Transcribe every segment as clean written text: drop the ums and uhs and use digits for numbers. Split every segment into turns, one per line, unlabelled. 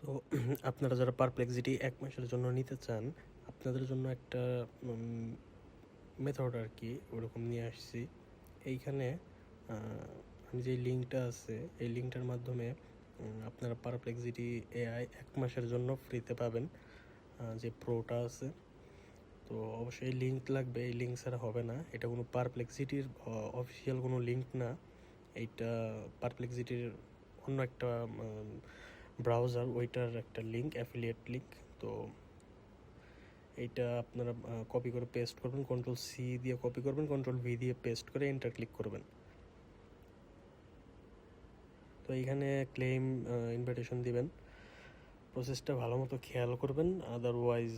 তো আপনারা যারা পারপ্লেক্সিটি ১ মাসের জন্য নিতে চান, আপনাদের জন্য একটা মেথড আরকি ওরকম নিয়ে আসছি। এইখানে আ আমি যেই লিঙ্কটা আছে, এই লিঙ্কটার মাধ্যমে আপনারা পারপ্লেক্সিটি এআই ১ মাসের জন্য ফ্রিতে পাবেন, যে প্রোটা আছে। তো অবশ্যই লিঙ্ক লাগবে, এই লিঙ্ক ছাড়া হবে না। এটা কোনো পারপ্লেক্সিটির অফিসিয়াল কোনো লিঙ্ক না। এইটা পারপ্লেক্সিটির অন্য একটা ব্রাউজার, ওইটার একটা লিঙ্ক, অ্যাফিলিয়েট লিঙ্ক। তো এইটা আপনারা কপি করে পেস্ট করবেন, Ctrl+C দিয়ে কপি করবেন, Ctrl+V দিয়ে পেস্ট করে এন্টার ক্লিক করবেন। তো এইখানে ক্লেম ইনভাইটেশন দিবেন। প্রসেসটা ভালো মতো খেয়াল করবেন, আদারওয়াইজ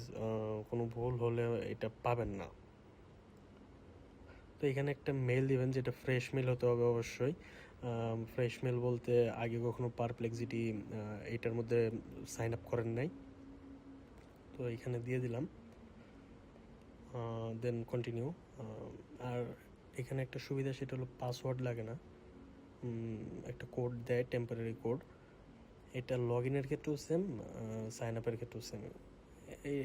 কোনো ভুল হলে এটা পাবেন না। তো এখানে একটা মেল দিবেন, যেটা ফ্রেশ মেল হতে হবে অবশ্যই। ফ্রেশ মেল বলতে আগে কখনো পারপ্লেক্সিটি এইটার মধ্যে সাইন আপ করেন নাই। তো এখানে দিয়ে দিলাম, দেন কন্টিনিউ। আর এখানে একটা সুবিধা, সেটা হলো পাসওয়ার্ড লাগে না, একটা কোড দেয়, টেম্পোরারি কোড। এটা লগ ইনের ক্ষেত্রেও সেম, সাইন আপের ক্ষেত্রেও সেম।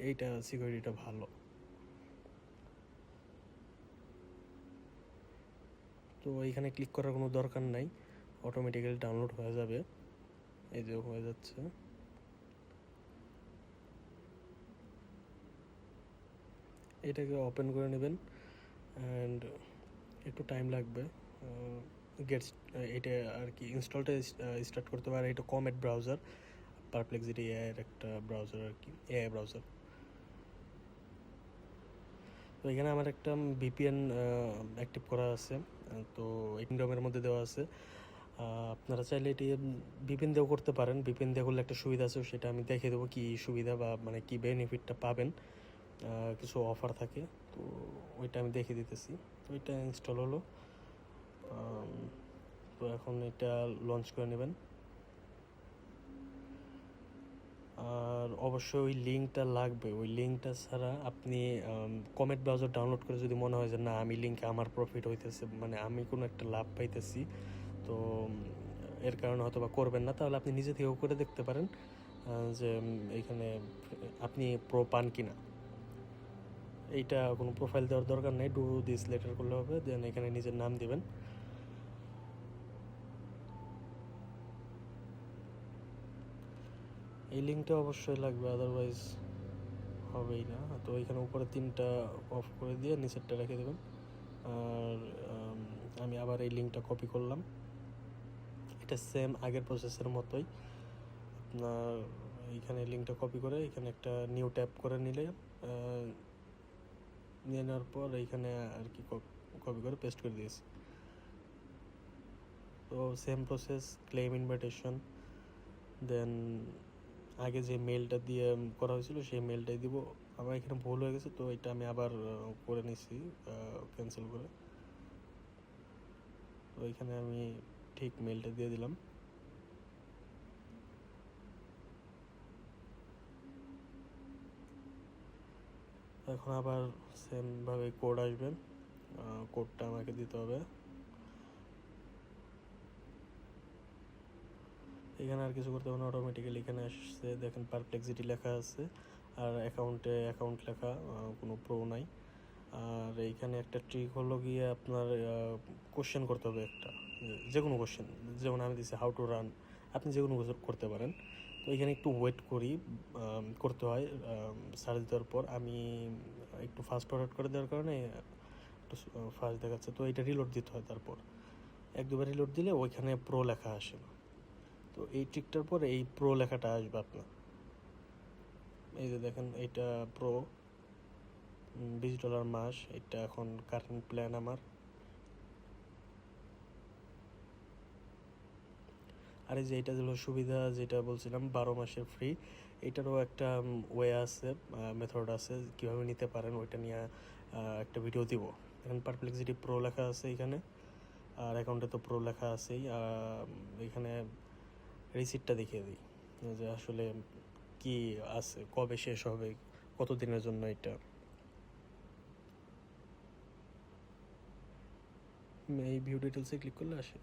এইটা সিকিউরিটিটা ভালো। তো এইখানে ক্লিক করার কোনো দরকার নাই, অটোমেটিক্যালি ডাউনলোড হয়ে যাবে। এই যে হয়ে যাচ্ছে। এটাকে ওপেন করে নেবেন, অ্যান্ড একটু টাইম লাগবে গেটস এটা আর কি ইনস্টলটা স্টার্ট করতে পারে। এটা কমেট ব্রাউজার, পারপ্লেক্সিটি এআইয়ের একটা ব্রাউজার আর কি, এআই ব্রাউজার। তো এখানে আমার একটা ভিপিএন অ্যাক্টিভ করা আছে, তো কিংডমের মধ্যে দেওয়া আছে। আপনারা চাইলে এটি ভিপিএন দিয়েও করতে পারেন। ভিপিএন দিয়ে করলে একটা সুবিধা আছে, সেটা আমি দেখিয়ে দেবো কী সুবিধা বা মানে কী বেনিফিটটা পাবেন। কিছু অফার থাকে, তো ওইটা আমি দেখিয়ে দিতেছি। তো এটা ইনস্টল হলো। তো এখন এটা লঞ্চ করে নেবেন। আর অবশ্যই ওই লিঙ্কটা লাগবে। ওই লিঙ্কটা ছাড়া আপনি কমেট ব্রাউজার ডাউনলোড করে যদি মনে হয় যে না, আমি লিঙ্কে আমার প্রফিট হইতেছে, মানে আমি কোনো একটা লাভ পাইতেছি, তো এর কারণে হয়তো বা করবেন না, তাহলে আপনি নিজে থেকেও করে দেখতে পারেন যে এইখানে আপনি প্রো পান কিনা। এইটা কোনো প্রোফাইল দেওয়ার দরকার নেই, ডু দিস লেটার করলে হবে। দেন এখানে নিজের নাম দিবেন। এই লিঙ্কটা অবশ্যই লাগবে, আদারওয়াইজ হবেই না। তো এখানে উপরে 3টা অফ করে দিয়ে নিচেরটা রেখে দেবেন। আর আমি আবার এই লিঙ্কটা কপি করলাম। এটা সেম আগের প্রসেসের মতোই। আপনার এইখানে লিঙ্কটা কপি করে এখানে একটা নিউ ট্যাব করে নিয়ে নেওয়ার পর এইখানে আর কি কপি করে পেস্ট করে দিয়েছি। তো সেম প্রসেস, ক্লেম ইনভাইটেশন, দেন আগে যে মেলটা দিয়ে করা হয়েছিল সেই মেলটাই দিব। আমার এখানে ভুল হয়ে গেছে, তো এটা আমি আবার করে নিছি, ক্যান্সেল করে। তো এখানে আমি ঠিক মেলটা দিয়ে দিলাম। এখন আবার সেমভাবে কোড আসবে, কোডটা আমাকে দিতে হবে। এখানে আর কিছু করতে হবে না, অটোমেটিক্যালি এখানে আসছে, দেখেন পারপ্লেক্সিটি লেখা আছে, আর অ্যাকাউন্ট লেখা, কোনো প্রো নাই। আর এইখানে একটা ট্রিক হলো গিয়ে আপনার কোশ্চেন করতে হবে একটা, যে কোনো কোশ্চেন। যেমন আমি দিচ্ছি হাউ টু রান, আপনি যে কোনো কিছু করতে পারেন। তো এখানে একটু ওয়েট করতে হয় সার্চ দেওয়ার পর। আমি একটু ফাস্ট ফরওয়ার্ড করে দেওয়ার কারণে একটু ফাস্ট দেখাচ্ছে। তো এটা রিলোড দিতে হয়, তারপর 1-2বার রিলোড দিলে ওইখানে প্রো লেখা আসে না। তো এই ট্রিকটার পর এই প্রো লেখাটা আসবে আপনার। এই যে দেখেন, এটা প্রো $20 মাস, এটা এখন কারেন্ট প্ল্যান আমার। আর এই যে এটা হলো সুবিধা, যেটা বলছিলাম 12 মাসের ফ্রি। এটারও একটা ওয়ে আছে, মেথড আছে কীভাবে নিতে পারেন, ওইটা নিয়ে একটা ভিডিও দিব। এখন পারপ্লেক্সিটি প্রো লেখা আছে এখানে, আর অ্যাকাউন্টে তো প্রো লেখা আছেই। এখানে রিসিপ্টটা দেখিয়ে দিই যে আসলে কি আছে, কবে শেষ হবে, কত দিনের জন্য। এটা এই ভিউ ডিটেলসে ক্লিক করলে আসে।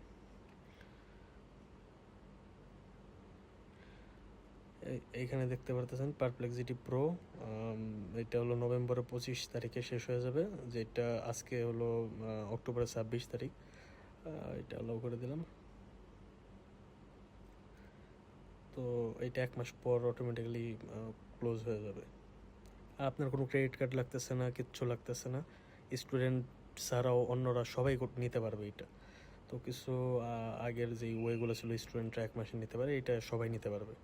এইখানে দেখতে পারতেছেন পারপ্লেক্সিটি প্রো, এটা হলো নভেম্বরের 25 তারিখে শেষ হয়ে যাবে, যেটা আজকে হলো অক্টোবরের 26 তারিখ। এটা অ্যালাউ করে দিলাম। তো এটা 1 মাস পর অটোমেটিক্যালি ক্লোজ হয়ে যাবে। আর আপনার কোনো ক্রেডিট কার্ড লাগতেছে না, কিচ্ছু লাগতেছে না। স্টুডেন্ট ছাড়াও অন্যরা সবাই নিতে পারবে এটা। তো কিছু আগের যেই ওয়েগুলো ছিল স্টুডেন্টরা 1 মাসে নিতে পারে, এটা সবাই নিতে পারবে।